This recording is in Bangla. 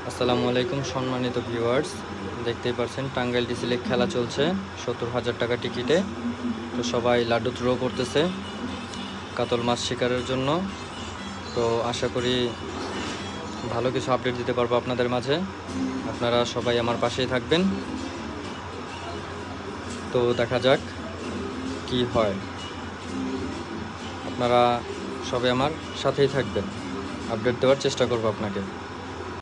আসসালামু আলাইকুম সম্মানিত ভিউয়ার্স, দেখতেই পাচ্ছেন টাঙ্গাইল ডিসিলেক খেলা চলছে ৭০,০০০ টাকা টিকিটে। তো সবাই লাড্ডু থ্রো করতেছে কাতল মাছ শিকারের জন্য। তো আশা করি ভালো কিছু আপডেট দিতে পারবো আপনাদের মাঝে। আপনারা সবাই আমার পাশেই থাকবেন। তো দেখা যাক কি হয়, আপনারা সবাই আমার সাথেই থাকবেন, আপডেট দেওয়ার চেষ্টা করবো আপনাকে।